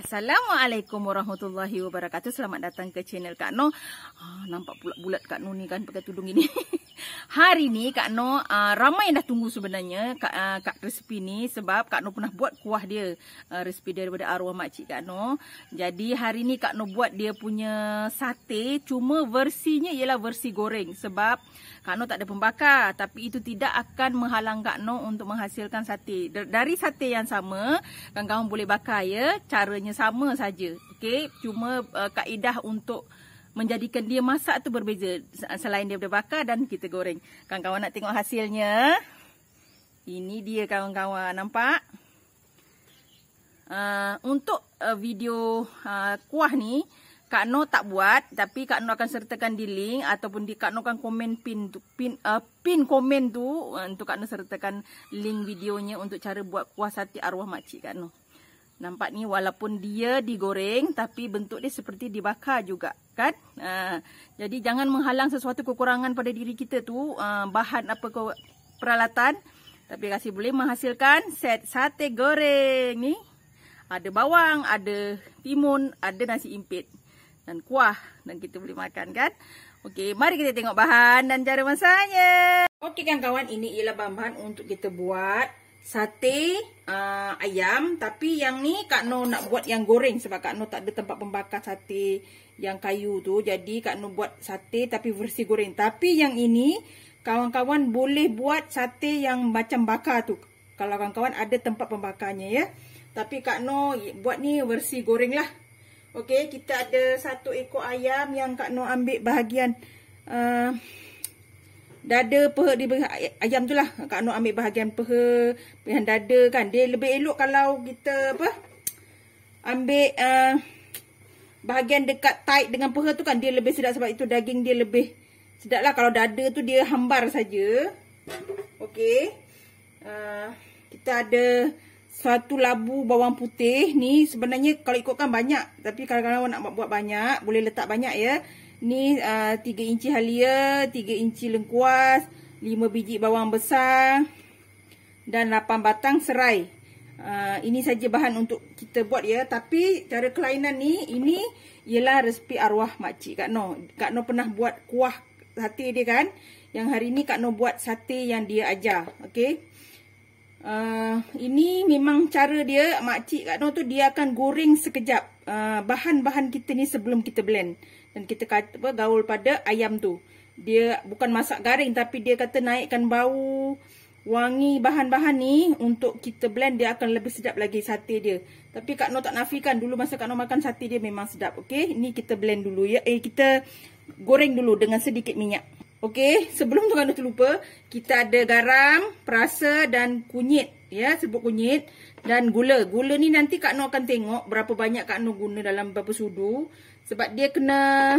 Assalamualaikum warahmatullahi wabarakatuh. Selamat datang ke channel Kak Noh. Nampak bulat-bulat Kak Noh ni kan pakai tudung ini. Hari ni Kak Noh ramai yang dah tunggu sebenarnya Kak resipi ni, sebab Kak Noh pernah buat kuah dia, resipi daripada arwah makcik Kak Noh. Jadi hari ni Kak Noh buat dia punya sate, cuma versinya ialah versi goreng, sebab Kak Noh tak ada pembakar. Tapi itu tidak akan menghalang Kak Noh untuk menghasilkan sate. Dari sate yang sama, kawan-kawan boleh bakar ya. Caranya sama saja. Okey, cuma kaedah untuk menjadikan dia masak tu berbeza. Selain daripada bakar dan kita goreng. Kawan-kawan nak tengok hasilnya. Ini dia kawan-kawan, nampak? Untuk video kuah ni Kak Noh tak buat, tapi Kak Noh akan sertakan di link ataupun Kak Noh akan komen pin komen tu untuk Kak Noh sertakan link videonya untuk cara buat kuah sate arwah makcik Kak Noh. Nampak ni walaupun dia digoreng tapi bentuk dia seperti dibakar juga kan. Jadi jangan menghalang sesuatu kekurangan pada diri kita tu, bahan apa peralatan, tapi kasih boleh menghasilkan set sate goreng ni. Ada bawang, ada timun, ada nasi impit dan kuah, dan kita boleh makan kan. Okey, mari kita tengok bahan dan cara masaknya. Okey kan kawan, ini ialah bahan-bahan untuk kita buat sate ayam. Tapi yang ni Kak Noh nak buat yang goreng, sebab Kak Noh tak ada tempat pembakar sate yang kayu tu. Jadi Kak Noh buat sate tapi versi goreng. Tapi yang ini kawan-kawan boleh buat sate yang macam bakar tu, kalau kawan-kawan ada tempat pembakarnya ya. Tapi Kak Noh buat ni versi goreng lah. Okey, kita ada satu ekor ayam yang Kak Noh ambil bahagian dada, peha di ayam tu lah. Kak Noh ambil bahagian peha, bahagian dada kan. Dia lebih elok kalau kita ambil bahagian dekat tight dengan peha tu kan. Dia lebih sedap sebab itu daging dia lebih sedap lah. Kalau dada tu dia hambar saja. Okey. Kita ada satu labu bawang putih. Ni sebenarnya kalau ikutkan banyak, tapi kalau nak buat banyak boleh letak banyak ya. Ni 3 inci halia, 3 inci lengkuas, 5 biji bawang besar dan 8 batang serai. Ini saja bahan untuk kita buat ya. Tapi cara kelainan ni, ini ialah resipi arwah makcik Kak Noh. Kak Noh pernah buat kuah sate dia kan. Yang hari ni Kak Noh buat sate yang dia ajar. Okey. Ini memang cara dia, makcik Kak Noh tu dia akan goreng sekejap bahan-bahan kita ni sebelum kita blend. Dan kita kata gaul pada ayam tu. Dia bukan masak garing, tapi dia kata naikkan bau, wangi bahan-bahan ni untuk kita blend, dia akan lebih sedap lagi sate dia. Tapi Kak Noh tak nafikan, dulu masa Kak Noh makan sate dia memang sedap. Okey, ini kita blend dulu ya. Kita goreng dulu dengan sedikit minyak. Okey, sebelum tu Kak Noh terlupa, kita ada garam, perasa dan kunyit ya, serbuk kunyit dan gula. Gula ni nanti Kak Noh akan tengok berapa banyak Kak Noh guna dalam berapa sudu, sebab dia kena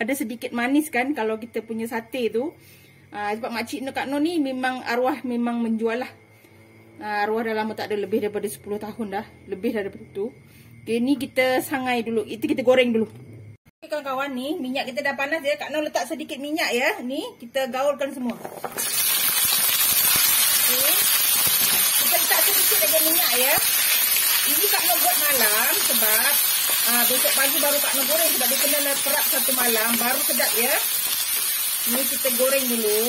ada sedikit manis kan kalau kita punya sate tu. Sebab makcik Kak Noh ni memang arwah memang menjual lah. Arwah dah lama tak ada, lebih daripada 10 tahun dah, lebih daripada itu. Okey, ni kita sangai dulu, itu kita goreng dulu. Okay, kawan-kawan, ni minyak kita dah panas ya. Kak Noh letak sedikit minyak ya. Ni kita gaulkan semua. Okay. Kita letak sedikit lagi minyak ya. Ini Kak Noh buat malam sebab besok pagi baru Kak Noh goreng, sebab dia kena perap satu malam baru sedap ya. Ni kita goreng dulu.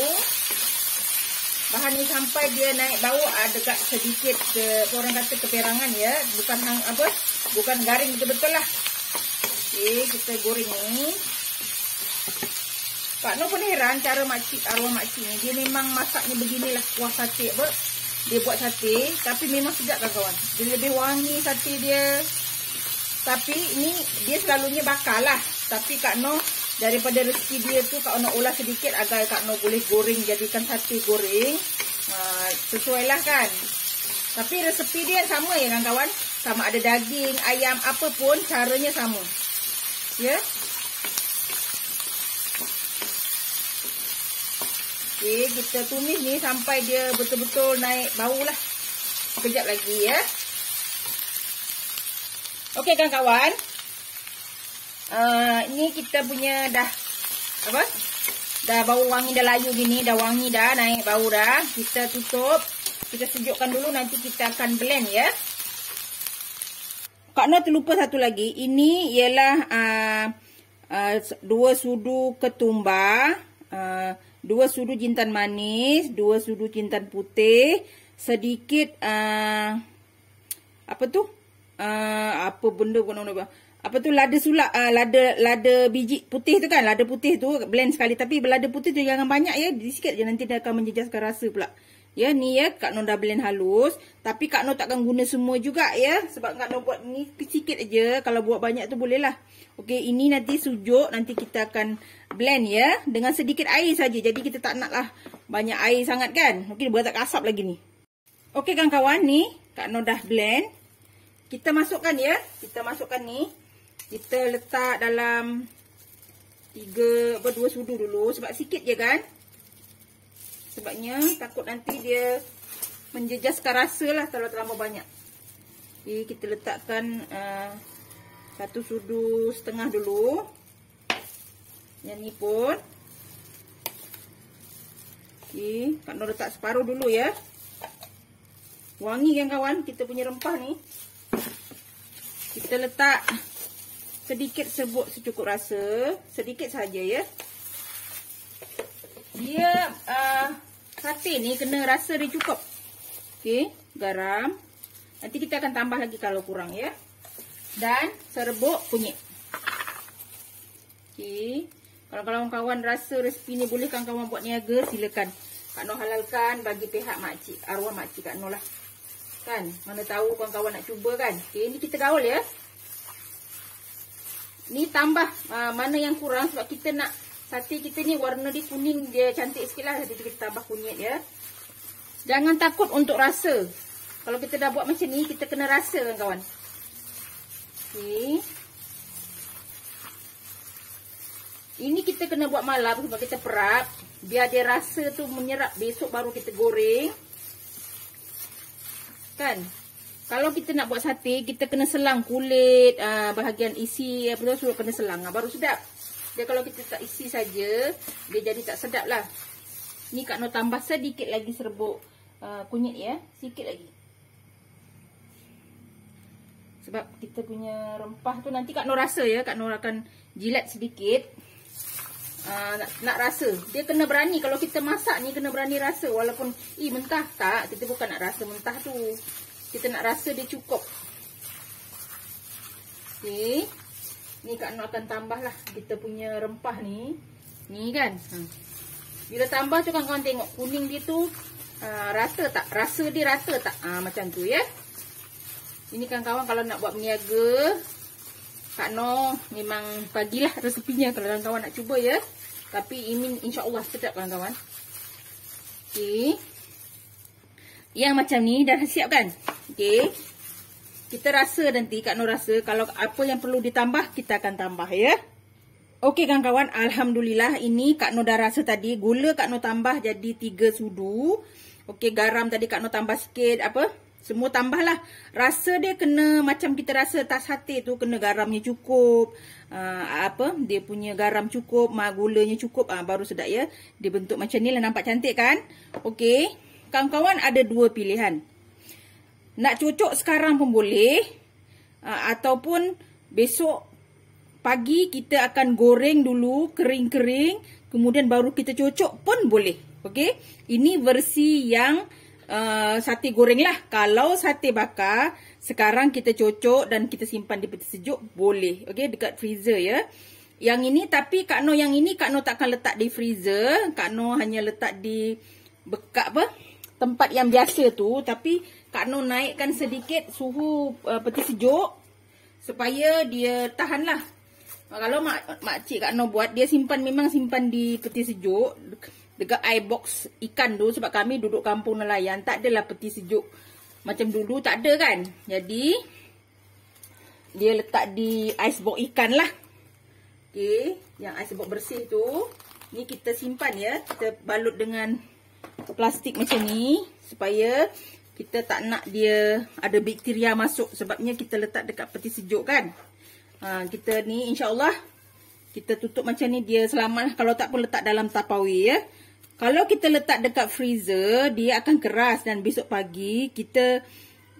Bahan ni sampai dia naik bau, dekat sedikit orang kata keperangan ya. Bukan garing betul-betul lah. Okey, kita goreng ni. Kak Noh pun heran cara arwah makcik ni. Dia memang masaknya beginilah kuah sate apa. Dia buat sate tapi memang sedap kawan. Dia lebih wangi sate dia. Tapi ni dia selalunya bakar lah. Tapi Kak Noh daripada rezeki dia tu Kak Noh olah sedikit agar Kak Noh boleh goreng, jadikan sate goreng. Sesuai lah kan. Tapi resepi dia sama ya kawan-kawan. Sama ada daging, ayam, apa pun caranya sama. Ya. Okey, kita tumis ni sampai dia betul-betul naik bau lah. Sekejap lagi ya. Okey kawan-kawan. Ini kita punya dah bau wangi, dah layu gini, dah wangi dah, naik bau dah. Kita tutup. Kita sejukkan dulu, nanti kita akan blend ya. Kak Noh terlupa satu lagi. Ini ialah 2 sudu ketumbar, 2 sudu jintan manis, 2 sudu jintan putih, sedikit apa tu? Apa benda apa tu, lada sulap, lada biji putih tu kan, lada putih tu blend sekali, tapi lada putih tu jangan banyak ya, sikit je, nanti dia akan menjejaskan rasa pula. Ya, ni ya Kak Noh dah blend halus, tapi Kak Noh takkan guna semua juga ya, sebab Kak Noh buat ni sikit aja. Kalau buat banyak tu boleh lah. Okey, ini nanti sujuk, nanti kita akan blend ya dengan sedikit air saja. Jadi kita tak naklah banyak air sangat kan. Okey, buat tak kasap lagi ni. Okey kawan-kawan, ni Kak Noh dah blend. Kita masukkan ya. Kita masukkan ni. Kita letak dalam 2 sudu dulu sebab sikit je kan. Sebabnya takut nanti dia menjejaskan rasa lah kalau terlalu banyak. Okey, kita letakkan 1 sudu setengah dulu. Yang ni pun. Okey, Kak Noh letak separuh dulu ya. Wangi kan kawan kita punya rempah ni. Kita letak sedikit serbuk secukup rasa. Sedikit saja ya. Dia sate ni kena rasa dia cukup. Okey, garam. Nanti kita akan tambah lagi kalau kurang ya. Dan serbuk kunyit. Okey. Kalau kawan-kawan rasa resipi ni boleh kawan-kawan buat niaga, silakan. Kak Noh halalkan bagi pihak makcik, arwah makcik Kak Noh lah. Kan, mana tahu kawan-kawan nak cuba kan. Okey, ni kita gaul ya. Ni tambah mana yang kurang sebab kita nak sate kita ni warna dia kuning, dia cantik sikit lah. Jadi kita tambah kunyit ya. Jangan takut untuk rasa. Kalau kita dah buat macam ni, kita kena rasa kan kawan. Okey. Ini kita kena buat malam sebab kita perap. Biar dia rasa tu menyerap. Besok baru kita goreng. Kan? Kalau kita nak buat sate, kita kena selang kulit, bahagian isi, apa tu, suruh kena selang. Baru sedap. Dia kalau kita tak isi saja, dia jadi tak sedap lah. Ni Kak Noh tambah sedikit lagi serbuk kunyit ya. Sikit lagi. Sebab kita punya rempah tu nanti Kak Noh rasa ya. Kak Noh akan jilat sedikit. Nak rasa. Dia kena berani. Kalau kita masak ni kena berani rasa. Walaupun mentah tak. Kita bukan nak rasa mentah tu. Kita nak rasa dia cukup. Okey. Ni Kak Noh akan tambah lah kita punya rempah ni. Ni kan. Bila tambah tu kawan-kawan tengok kuning dia tu rata tak? Rasa dia rata tak? Macam tu ya. Ini kawan-kawan kalau nak buat berniaga, Kak Noh memang bagilah resepinya kalau kawan-kawan nak cuba ya. Tapi ini insya-Allah sedap kawan-kawan. Okey. Yang macam ni dah siap kan? Okey. Kita rasa nanti, Kak Noh rasa kalau apa yang perlu ditambah, kita akan tambah ya. Okey kawan-kawan, alhamdulillah ini Kak Noh dah rasa tadi. Gula Kak Noh tambah jadi 3 sudu. Okey, garam tadi Kak Noh tambah sikit, apa? Semua tambah lah. Rasa dia kena macam kita rasa tas sate tu, kena garamnya cukup. Dia punya garam cukup, gulanya cukup, baru sedap ya. Dia bentuk macam ni lah, nampak cantik kan? Okey, kawan-kawan ada 2 pilihan. Nak cocok sekarang pun boleh. Ataupun besok pagi kita akan goreng dulu kering-kering. Kemudian baru kita cocok pun boleh. Okey. Ini versi yang sate goreng lah. Kalau sate bakar, sekarang kita cocok dan kita simpan di peti sejuk, boleh. Okey, dekat freezer ya. Yang ini tapi Kak Noh yang ini Kak Noh takkan letak di freezer. Kak Noh hanya letak di bekas tempat yang biasa tu. Tapi Kak Noh naikkan sedikit suhu peti sejuk supaya dia tahan lah. Kalau makcik Kak Noh buat, dia memang simpan di peti sejuk dekat ice box ikan tu. Sebab kami duduk kampung nelayan, tak adalah peti sejuk macam dulu, tak ada kan. Jadi dia letak di ice box ikan lah. Okey, yang ice box bersih tu ni kita simpan ya. Kita balut dengan plastik macam ni supaya kita tak nak dia ada bakteria masuk. Sebabnya kita letak dekat peti sejuk kan. Kita ni insya-Allah kita tutup macam ni, dia selamat. Kalau tak pun letak dalam Tupperware ya. Kalau kita letak dekat freezer, dia akan keras dan besok pagi kita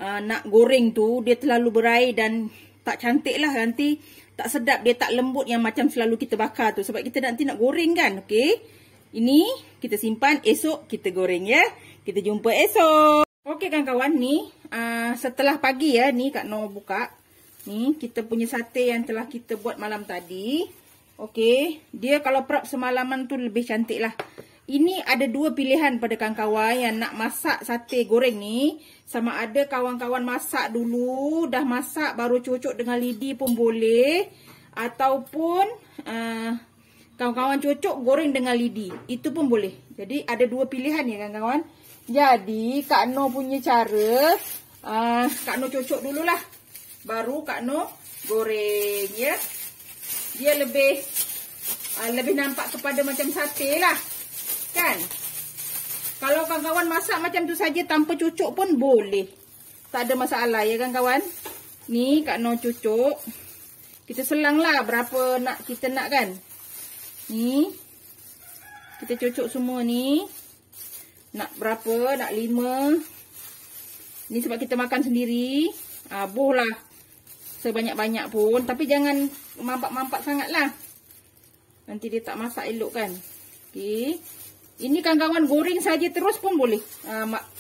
nak goreng tu dia terlalu berair dan tak cantik lah. Nanti tak sedap, dia tak lembut yang macam selalu kita bakar tu. Sebab kita nanti nak goreng kan. Okey. Ini kita simpan, esok kita goreng ya. Kita jumpa esok. Okey kawan-kawan, ni setelah pagi ya, ni Kak Noh buka. Ni kita punya sate yang telah kita buat malam tadi. Okey, dia kalau prep semalaman tu lebih cantik lah. Ini ada dua pilihan pada kawan-kawan yang nak masak sate goreng ni. Sama ada kawan-kawan masak dulu, dah masak baru cucuk dengan lidi pun boleh. Ataupun kawan-kawan cucuk goreng dengan lidi, itu pun boleh. Jadi ada dua pilihan ya kawan-kawan. Jadi Kak Noh punya cara, Kak Noh cucuk dululah, baru Kak Noh goreng ya. Dia lebih nampak kepada macam sate lah. Kan? Kalau kawan-kawan masak macam tu saja tanpa cucuk pun boleh. Tak ada masalah ya kawan-kawan. Ni Kak Noh cucuk. Kita selang lah berapa kita nak kan. Ni. Kita cucuk semua ni. Nak berapa? Nak 5. Ni sebab kita makan sendiri. Buh lah. Sebanyak-banyak pun. Tapi jangan mampak-mampak sangat lah. Nanti dia tak masak elok kan. Okey. Ini kawan-kawan goreng saja terus pun boleh.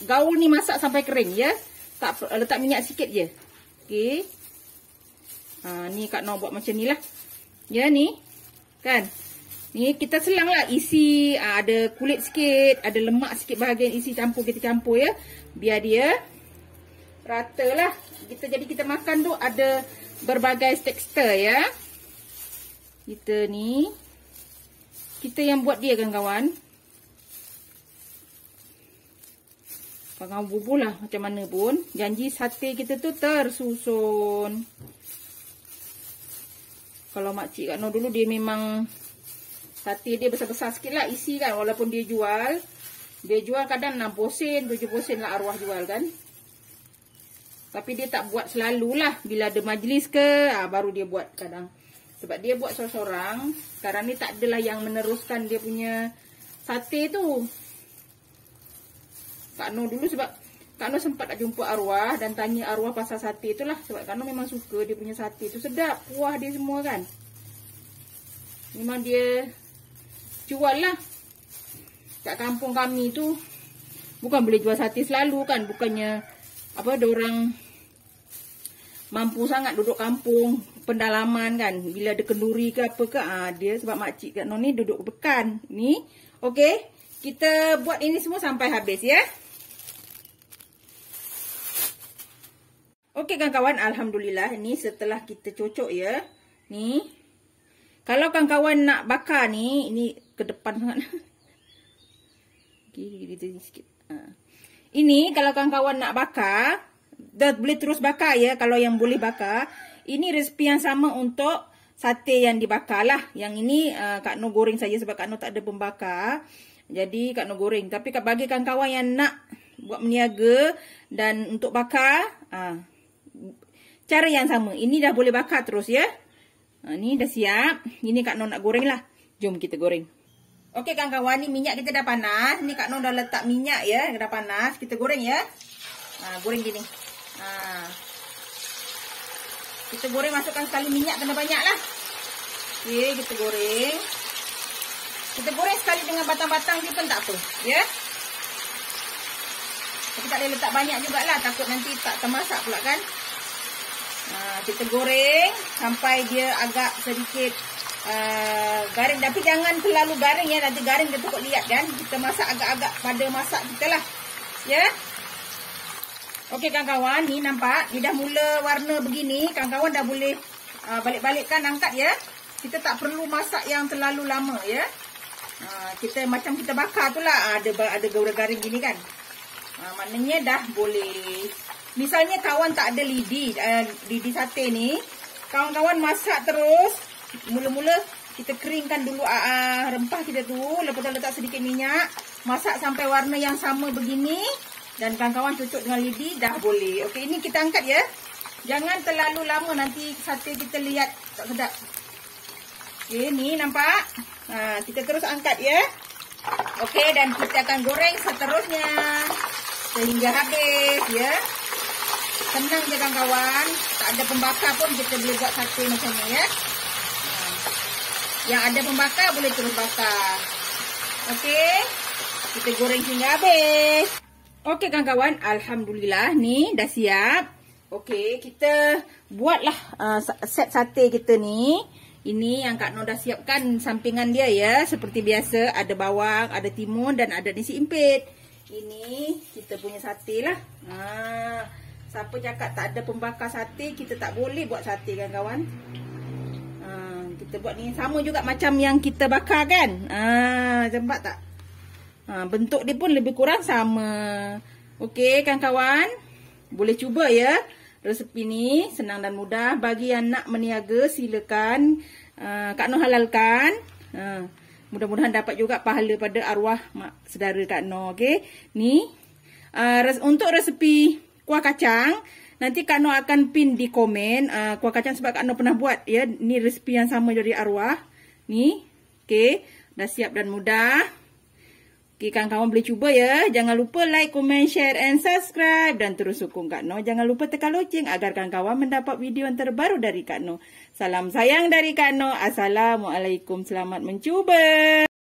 Gaul ni masak sampai kering ya. Tak letak minyak sikit je. Okey. Ni Kak Noh buat macam ni lah. Ya ni. Kan. Ni kita selang lah isi. Ada kulit sikit. Ada lemak sikit bahagian isi campur. Kita campur ya. Biar dia rata lah. Jadi kita makan tu ada berbagai tekstur ya. Kita ni. Kita yang buat dia kawan-kawan. Kawan-kawan bubuh lah macam mana pun. Janji sate kita tu tersusun. Kalau makcik Kak Noh dulu dia memang sate dia besar-besar sikit lah isi kan. Walaupun dia jual. Dia jual kadang 6 sen, 7 sen lah arwah jual kan. Tapi dia tak buat selalulah. Bila ada majlis ke, baru dia buat kadang. Sebab dia buat seorang-seorang. Sekarang ni tak adalah yang meneruskan dia punya sate tu. Kak Noh dulu sebab Kak Noh sempat nak jumpa arwah dan tanya arwah pasal sate tu lah. Sebab Kak Noh memang suka dia punya sate tu. Sedap. Kuah dia semua kan. Memang dia jual lah. Kat kampung kami tu. Bukan boleh jual sate selalu kan. Bukannya diorang mampu sangat duduk kampung. Pendalaman kan. Bila ada kenduri ke apa ke. Dia sebab makcik Kak Noh ni duduk pekan. Ni. Okey. Kita buat ini semua sampai habis ya. Okey kawan-kawan, alhamdulillah ni setelah kita cucuk ya. Ni. Kalau kawan-kawan nak bakar ni, ini ke depan sangat. Okey, gitu sikit. Ini kalau kawan-kawan nak bakar, dah boleh terus bakar ya kalau yang boleh bakar. Ini resipi yang sama untuk sate yang dibakar lah. Yang ini Kak Noh goreng saja sebab Kak Noh tak ada pembakar. Jadi Kak Noh goreng. Tapi bagi kawan-kawan yang nak buat meniaga dan untuk bakar, cara yang sama. Ini dah boleh bakar terus ya. Ni dah siap. Ini Kak Noh nak goreng lah. Jom kita goreng. Okey kawan-kawan, ni minyak kita dah panas. Ni Kak Noh dah letak minyak ya. Dah panas. Kita goreng ya. Goreng gini. Kita goreng, masukkan sekali minyak kena banyak lah. Okey, kita goreng. Kita goreng sekali dengan batang-batang je pun tak apa. Ya. Tapi tak boleh letak banyak jugalah. Takut nanti tak termasak pula kan. Kita goreng sampai dia agak sedikit garing. Tapi jangan terlalu garing ya. Nanti garing dia takut lihat kan. Kita masak agak-agak pada masak kita lah. Ya. Okey kawan-kawan. Ni nampak. Ni dah mula warna begini. Kawan-kawan dah boleh balik-balikkan, angkat ya. Kita tak perlu masak yang terlalu lama ya. Kita macam kita bakar tu lah. Ada garing gini kan. Maknanya dah boleh. Misalnya kawan tak ada lidi sate ni, kawan-kawan masak terus. Mula-mula kita keringkan dulu rempah kita tu, lepas tu letak sedikit minyak, masak sampai warna yang sama begini dan kawan-kawan cucuk dengan lidi, dah boleh. Okey, ini kita angkat ya. Jangan terlalu lama nanti sate kita lihat tak sedap. Okey, ni nampak? Kita terus angkat ya. Okey, dan kita akan goreng seterusnya sehingga habis ya. Senang je kawan-kawan. Tak ada pembakar pun kita boleh buat sate macam ni ya. Yang ada pembakar boleh terus bakar. Okey. Kita goreng hingga habis. Okey kawan-kawan, alhamdulillah ni dah siap. Okey, kita buatlah set sate kita ni. Ini yang Kak Noh dah siapkan sampingan dia ya. Seperti biasa, ada bawang, ada timun dan ada nasi impit. Ini kita punya sate lah. Siapa cakap tak ada pembakar sate, kita tak boleh buat sate kan kawan. Kita buat ni sama juga macam yang kita bakar kan. Nampak tak? Bentuk dia pun lebih kurang sama. Okey kan kawan. Boleh cuba ya. Resepi ni senang dan mudah. Bagi yang nak meniaga silakan. Kak Noh halalkan. Mudah-mudahan dapat juga pahala pada arwah mak saudara Kak Noh. Okey. Ni untuk resepi kuah kacang, nanti Kak Noh akan pin di komen kuah kacang sebab Kak Noh pernah buat ya. Ni resepi yang sama dari arwah. Ni. Okey, dah siap dan mudah. Okey, kawan-kawan boleh cuba ya. Jangan lupa like, comment, share and subscribe. Dan terus sokong Kak Noh. Jangan lupa tekan loceng agar kawan-kawan mendapat video yang terbaru dari Kak Noh. Salam sayang dari Kak Noh. Assalamualaikum. Selamat mencuba.